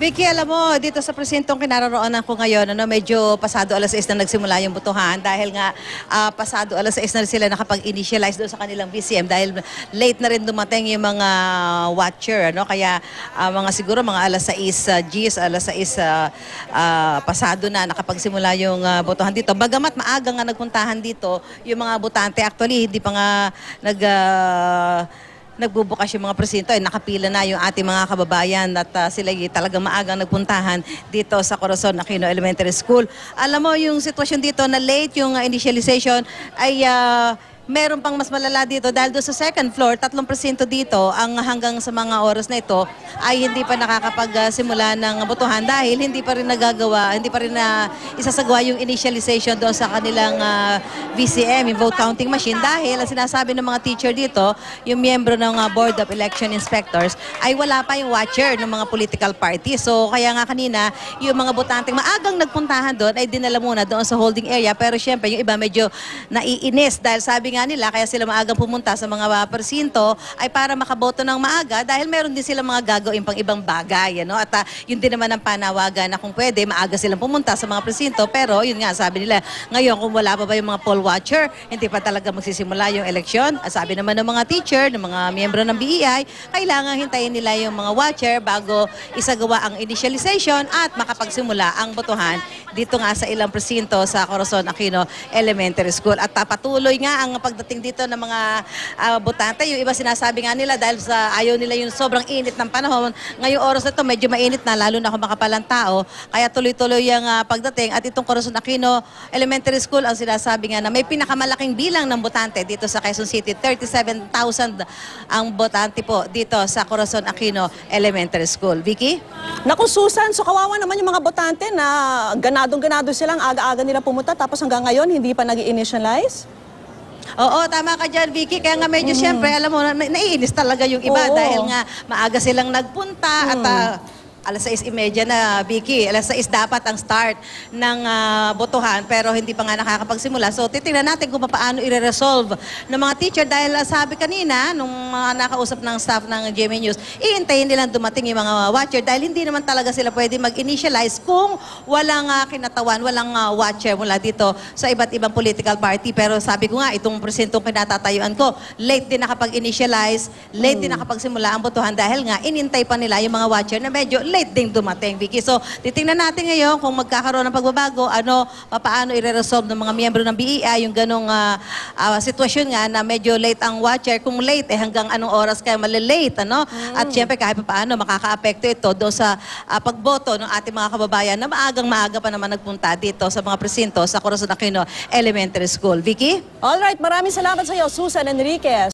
Vicky, alam mo, dito sa presentong kinaroroonan ko ngayon, medyo pasado alas 6 na nagsimula yung botohan dahil nga pasado alas 6 na sila nakapag-initialize doon sa kanilang BCM dahil late na rin dumating yung mga watcher. Kaya mga siguro mga alas 6 Gs, alas 6 pasado na nakapagsimula yung botohan dito. Bagamat maaga nga nagpuntahan dito yung mga botante, actually hindi pa nga nagbubukas yung mga presinto, nakapila na yung ating mga kababayan at sila talagang maagang nagpuntahan dito sa Corazon Aquino Elementary School. Alam mo yung sitwasyon dito na late yung initialization ay meron pang mas malala dito dahil doon sa second floor, 3 presinto dito ang hanggang sa mga oras na ito ay hindi pa nakakapagsimula ng botohan dahil hindi pa rin nagagawa, hindi pa rin isasagawa yung initialization doon sa kanilang VCM, yung vote counting machine dahil ang sinasabi ng mga teacher dito, yung miyembro ng Board of Election Inspectors ay wala pa yung watcher ng mga political parties. So kaya nga kanina, yung mga botanteng maagang nagpuntahan doon ay dinala muna doon sa holding area pero syempre yung iba medyo naiinis dahil sabi nga nila, kaya sila maagang pumunta sa mga presinto ay para makaboto ng maaga dahil meron din sila mga gagawin pang ibang bagay. At yun din naman ang panawagan na kung pwede, maaga silang pumunta sa mga presinto. Pero yun nga, sabi nila, ngayon kung wala pa ba yung mga poll watcher, hindi pa talaga magsisimula yung eleksyon. At sabi naman ng mga teacher, ng mga miyembro ng BEI, kailangan hintayin nila yung mga watcher bago isagawa ang initialization at makapagsimula ang botohan dito nga sa ilang presinto sa Corazon Aquino Elementary School. At patuloy nga ang pagdating dito ng mga botante. Yung iba sinasabi nga nila dahil sa ayaw nila yung sobrang init ng panahon. Ngayong oras na ito medyo mainit na lalo na kung makapalang tao. Kaya tuloy-tuloy yung pagdating. At itong Corazon Aquino Elementary School ang sinasabi nga na may pinakamalaking bilang ng botante dito sa Quezon City. 37,000 ang botante po dito sa Corazon Aquino Elementary School. Vicky? Naku Susan, so kawawa naman yung mga botante na ganadong-ganado silang aga-aga nila pumunta tapos hanggang ngayon hindi pa nag-initialize? Oo, tama ka dyan, Vicky. Kaya nga medyo siyempre, alam mo, naiinis talaga yung iba dahil nga maaga silang nagpunta at alas 6:30 na, Vicky. Alas 6 dapat ang start ng botohan pero hindi pa nga nakakapagsimula. So titingnan natin kung paano i-resolve ng mga teacher dahil sabi kanina nung mga nakausap ng staff ng GMA News, iintayin nilang dumating yung mga watcher dahil hindi naman talaga sila pwede mag-initialize kung walang kinatawan, walang watcher mula dito sa iba't ibang political party. Pero sabi ko nga, itong presentong kinatatayuan ko, late din nakapag-initialize, late din nakapagsimula ang botohan dahil nga inintay pa nila yung mga watcher na medyo late ding dumating, Vicky. So, titingnan natin ngayon kung magkakaroon ng pagbabago, paano i-resolve ng mga miyembro ng BEI yung ganong sitwasyon nga na medyo late ang watcher. Kung late, hanggang anong oras kayo malilate, At syempre, kahit paano makaka-apekto ito doon sa pagboto ng ating mga kababayan na maagang-maaga pa naman nagpunta dito sa mga presinto sa Corazon Aquino Elementary School. Vicky? Alright, maraming salamat sa iyo, Susan Enriquez.